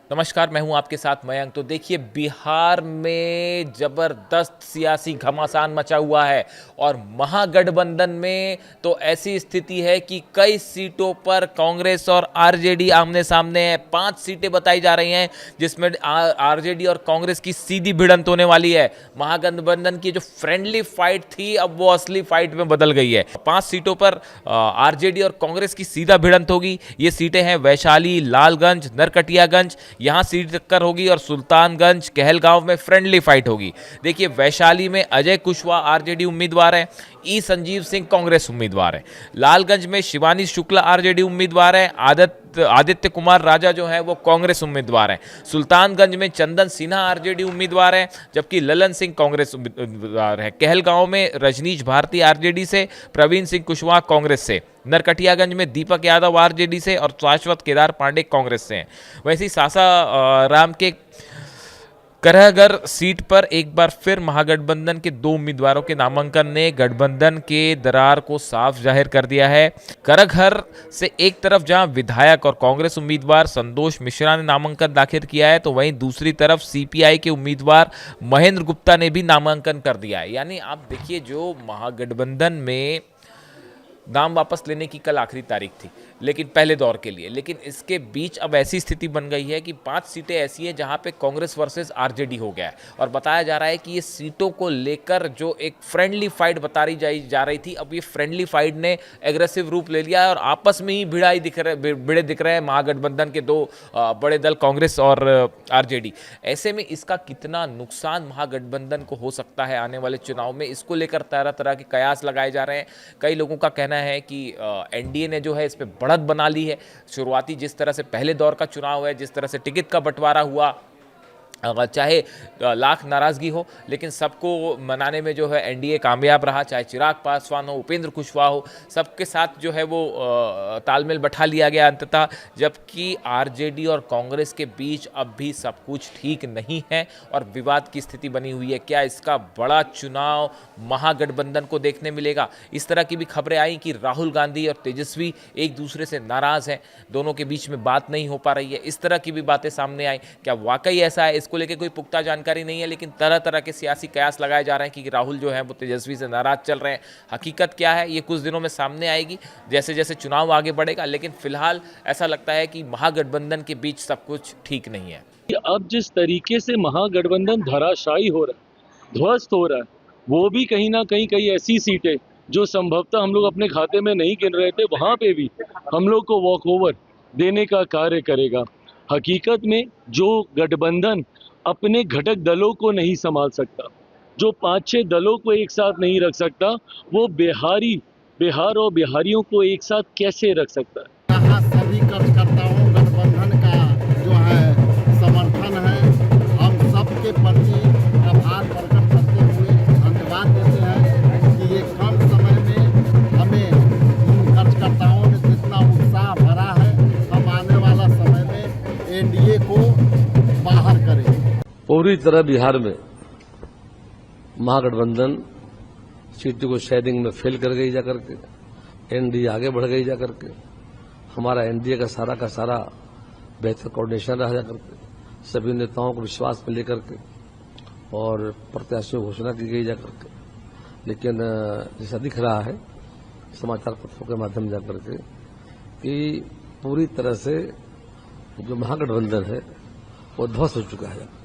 नमस्कार, मैं हूं आपके साथ मयंक। तो देखिए, बिहार में जबरदस्त सियासी घमासान मचा हुआ है और महागठबंधन में तो ऐसी स्थिति है कि कई सीटों पर कांग्रेस और आरजेडी आमने सामने है। 5 सीटें बताई जा रही हैं जिसमें आरजेडी और कांग्रेस की सीधी भिड़ंत होने वाली है। महागठबंधन की जो फ्रेंडली फाइट थी अब वो असली फाइट में बदल गई है। 5 सीटों पर आरजेडी और कांग्रेस की सीधा भिड़ंत होगी। ये सीटें हैं वैशाली, लालगंज, नरकटियागंज, यहां सीट टक्कर होगी और सुल्तानगंज, कहलगांव में फ्रेंडली फाइट होगी। देखिए, वैशाली में अजय कुशवाहा आरजेडी उम्मीदवार हैं, ई संजीव सिंह कांग्रेस उम्मीदवार हैं। लालगंज में शिवानी शुक्ला आरजेडी उम्मीदवार हैं, आदित्य कुमार राजा जो है वो कांग्रेस उम्मीदवार हैं। सुल्तानगंज में चंदन सिन्हा आरजेडी उम्मीदवार हैं, जबकि ललन सिंह कांग्रेस उम्मीदवार हैं। कहलगांव में रजनीश भारती आरजेडी से, प्रवीण सिंह कुशवाहा कांग्रेस से। नरकटियागंज में दीपक यादव आरजेडी से और शाश्वत केदार पांडे कांग्रेस से हैं। वैसे सासाराम के करहगर सीट पर एक बार फिर महागठबंधन के 2 उम्मीदवारों के नामांकन ने गठबंधन के दरार को साफ जाहिर कर दिया है। करहगर से एक तरफ जहां विधायक और कांग्रेस उम्मीदवार संतोष मिश्रा ने नामांकन दाखिल किया है, तो वहीं दूसरी तरफ सीपीआई के उम्मीदवार महेंद्र गुप्ता ने भी नामांकन कर दिया है। यानी आप देखिए, जो महागठबंधन में नाम वापस लेने की कल आखिरी तारीख थी, लेकिन पहले दौर के लिए, लेकिन इसके बीच अब ऐसी स्थिति बन गई है कि 5 सीटें ऐसी हैं जहां पे कांग्रेस वर्सेस आरजेडी हो गया है और बताया जा रहा है कि ये सीटों को लेकर जो एक फ्रेंडली फाइट जा रही थी, अब ये फ्रेंडली फाइट ने एग्रेसिव रूप ले लिया है और आपस में ही भिड़े दिख रहे हैं महागठबंधन के 2 बड़े दल कांग्रेस और आरजेडी। ऐसे में इसका कितना नुकसान महागठबंधन को हो सकता है आने वाले चुनाव में, इसको लेकर तरह तरह के कयास लगाए जा रहे हैं। कई लोगों का कहना है कि एनडीए ने जो है इस पे बढ़त बना ली है। शुरुआती जिस तरह से पहले दौर का चुनाव है, जिस तरह से टिकट का बंटवारा हुआ, चाहे लाख नाराजगी हो, लेकिन सबको मनाने में जो है एनडीए कामयाब रहा। चाहे चिराग पासवान हो, उपेंद्र कुशवाहा हो, सबके साथ जो है वो तालमेल बैठा लिया गया अंततः। जबकि आरजेडी और कांग्रेस के बीच अब भी सब कुछ ठीक नहीं है और विवाद की स्थिति बनी हुई है। क्या इसका बड़ा चुनाव महागठबंधन को देखने मिलेगा? इस तरह की भी खबरें आई कि राहुल गांधी और तेजस्वी एक दूसरे से नाराज हैं, दोनों के बीच में बात नहीं हो पा रही है। इस तरह की भी बातें सामने आई। क्या वाकई ऐसा है? इसको लेके कोई पुख्ता जानकारी नहीं है, लेकिन तरह तरह के सियासी कयास लगाए जा रहे हैं कि राहुल जो है वो तेजस्वी से नाराज चल रहे हैं। हकीकत क्या है ये कुछ दिनों में सामने आएगी जैसे जैसे चुनाव आगे बढ़ेगा, लेकिन फिलहाल ऐसा लगता है कि महागठबंधन के बीच सब कुछ ठीक नहीं है। अब जिस तरीके से महागठबंधन धराशायी हो रहा है, ध्वस्त हो रहा है, वो भी कहीं ना कहीं कई ऐसी सीटें जो संभवतः हम लोग अपने खाते में नहीं गिन रहे थे, वहां पे भी हम लोग को वॉकओवर देने का कार्य करेगा। हकीकत में जो गठबंधन अपने घटक दलों को नहीं संभाल सकता, जो 5-6 दलों को एक साथ नहीं रख सकता, वो बिहार और बिहारियों को एक साथ कैसे रख सकता है? यहाँ सभी कार्यकर्ताओं गठबंधन का जो है समर्थन है। हम सबके प्रति आभार प्रकट करते हुए धन्यवाद देते हैं कि ये कम समय में हमें इन कार्यकर्ताओं ने जितना उत्साह भरा है, हम आने वाला समय में एनडीए को बाहर करें। पूरी तरह बिहार में महागठबंधन सीटों को शेयरिंग में फेल कर गई जाकर के, एनडीए आगे बढ़ गई जाकर के। हमारा एनडीए का सारा बेहतर कोऑर्डिनेशन रहा जाकर के, सभी नेताओं को विश्वास में लेकर के और प्रत्याशियों की घोषणा की गई जाकर के। लेकिन जैसा दिख रहा है समाचार पत्रों के माध्यम जाकर के कि पूरी तरह से जो महागठबंधन है वो ध्वस्त हो चुका है।